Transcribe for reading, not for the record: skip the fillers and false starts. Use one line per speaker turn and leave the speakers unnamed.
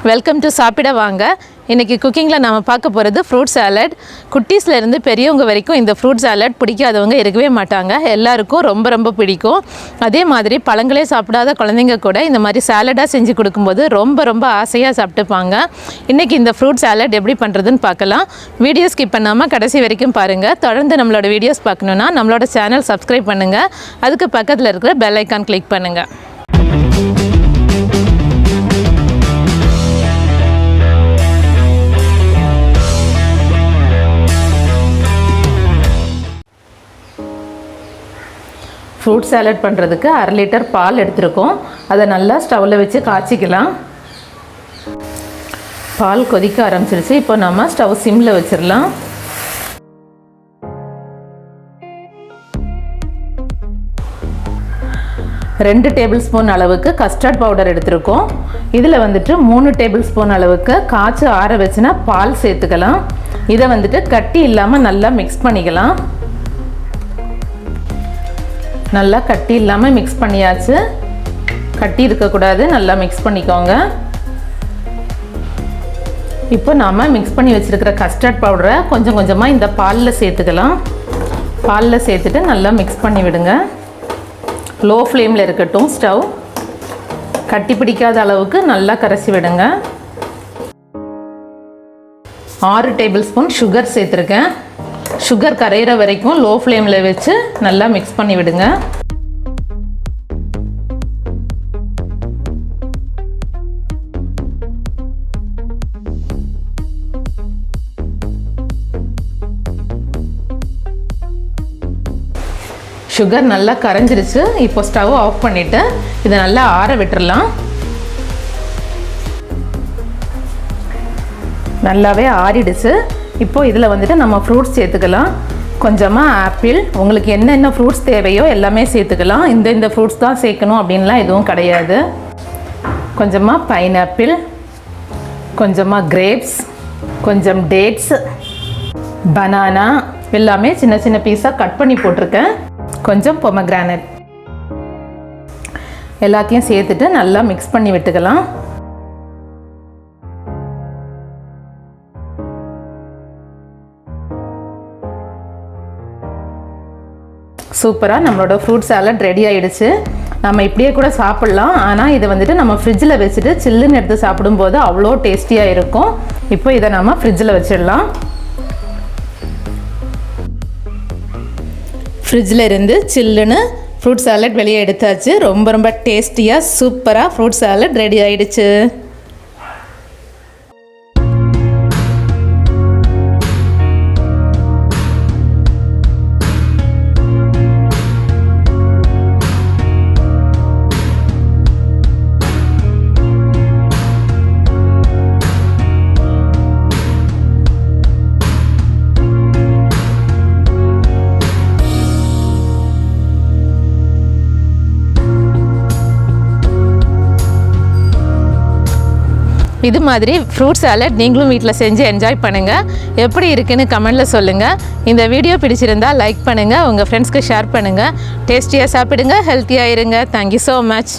Welcome to சாப்பிட வாங்க. இன்றைக்கி குக்கிங்கில் நாம் பார்க்க போகிறது ஃப்ரூட் சாலட். குட்டீஸ்லேருந்து பெரியவங்க வரைக்கும் இந்த ஃப்ரூட் சாலட் பிடிக்காதவங்க இருக்கவே மாட்டாங்க. எல்லாருக்கும் ரொம்ப ரொம்ப பிடிக்கும். அதே மாதிரி பழங்களே சாப்பிடாத குழந்தைங்க கூட இந்த மாதிரி சாலடாக செஞ்சு கொடுக்கும்போது ரொம்ப ரொம்ப ஆசையாக சாப்பிட்டுப்பாங்க. இன்றைக்கி இந்த ஃப்ரூட் சாலட் எப்படி பண்ணுறதுன்னு பார்க்கலாம். வீடியோ ஸ்கிப் பண்ணாமல் கடைசி வரைக்கும் பாருங்கள். தொடர்ந்து நம்மளோட வீடியோஸ் பார்க்கணுன்னா நம்மளோட சேனல் சப்ஸ்கிரைப் பண்ணுங்கள். அதுக்கு பக்கத்தில் இருக்கிற பெல் ஐக்கான் கிளிக் பண்ணுங்கள். ஃப்ரூட் சாலட் பண்ணுறதுக்கு 1/2 லிட்டர் பால் எடுத்துருக்கோம். அதை நல்லா ஸ்டவ்வில் வச்சு காய்ச்சிக்கலாம். பால் கொதிக்க ஆரம்பிச்சிருச்சு. இப்போ நம்ம ஸ்டவ் சிம்மில் வச்சிடலாம். ரெண்டு டேபிள் ஸ்பூன் அளவுக்கு கஸ்டர்ட் பவுடர் எடுத்துருக்கோம். இதில் 3 டேபிள் ஸ்பூன் அளவுக்கு காய்ச்சி ஆற வச்சுனா பால் சேர்த்துக்கலாம். இதை கட்டி இல்லாமல் நல்லா மிக்ஸ் பண்ணிக்கலாம். நல்லா கட்டி இல்லாமல் மிக்ஸ் பண்ணியாச்சு. கட்டி இருக்கக்கூடாது, நல்லா மிக்ஸ் பண்ணிக்கோங்க. இப்போ நாம் மிக்ஸ் பண்ணி வச்சுருக்கிற கஸ்டர்ட் பவுடரை கொஞ்சம் கொஞ்சமாக இந்த பாலில் சேர்த்துக்கலாம். பாலில் சேர்த்துட்டு நல்லா மிக்ஸ் பண்ணி விடுங்க. லோ ஃப்ளேமில் இருக்கட்டும் ஸ்டவ். கட்டி பிடிக்காத அளவுக்கு நல்லா கரைச்சி விடுங்க. 6 டேபிள் ஸ்பூன் சுகர் சேர்த்துருக்கேன். சுகர் கரையிற வரைக்கும் லோ ஃப்ளேமில் வச்சு நல்லா மிக்ஸ் பண்ணி விடுங்க. சுகர் நல்லா கரைஞ்சிருச்சு. இப்போ ஸ்டவ் ஆஃப் பண்ணிவிட்டு இதை நல்லா ஆற விட்டுறலாம். நல்லாவே ஆறிடுச்சு. இப்போ இதில் நம்ம ஃப்ரூட்ஸ் சேர்த்துக்கலாம். கொஞ்சமாக ஆப்பிள், உங்களுக்கு என்னென்ன ஃப்ரூட்ஸ் தேவையோ எல்லாமே சேர்த்துக்கலாம். இந்த ஃப்ரூட்ஸ் தான் சேர்க்கணும் அப்படின்லாம் எதுவும் கிடையாது. கொஞ்சமாக பைனாப்பிள், கொஞ்சமாக கிரேப்ஸ், கொஞ்சம் டேட்ஸ், பனானா எல்லாமே சின்ன சின்ன பீஸாக கட் பண்ணி போட்டிருக்கேன். கொஞ்சம் பொமக்ரானட் எல்லாத்தையும் சேர்த்துட்டு நல்லா மிக்ஸ் பண்ணி விட்டுக்கலாம். சூப்பராக நம்மளோட ஃப்ரூட் சாலட் ரெடி ஆகிடுச்சு. நம்ம இப்படியே கூட சாப்பிட்லாம். ஆனால் இதை நம்ம ஃப்ரிட்ஜில் வச்சுட்டு சில்லுன்னு எடுத்து சாப்பிடும்போது அவ்வளோ டேஸ்டியாக இருக்கும். இப்போ இதை நம்ம ஃப்ரிட்ஜில் வச்சிடலாம். ஃப்ரிட்ஜில் இருந்து சில்லுன்னு ஃப்ரூட் சாலட் வெளியே எடுத்தாச்சு. ரொம்ப ரொம்ப டேஸ்டியாக சூப்பராக ஃப்ரூட் சாலட் ரெடி ஆகிடுச்சு. இது மாதிரி ஃப்ரூட் சாலட் நீங்களும் வீட்டில் செஞ்சு என்ஜாய் பண்ணுங்கள். எப்படி இருக்குன்னு கமெண்டில் சொல்லுங்கள். இந்த வீடியோ பிடிச்சிருந்தால் லைக் பண்ணுங்கள், உங்கள் ஃப்ரெண்ட்ஸ்க்கு ஷேர் பண்ணுங்கள். டேஸ்டியாக சாப்பிடுங்க, ஹெல்த்தியாக இருங்க. Thank you so much.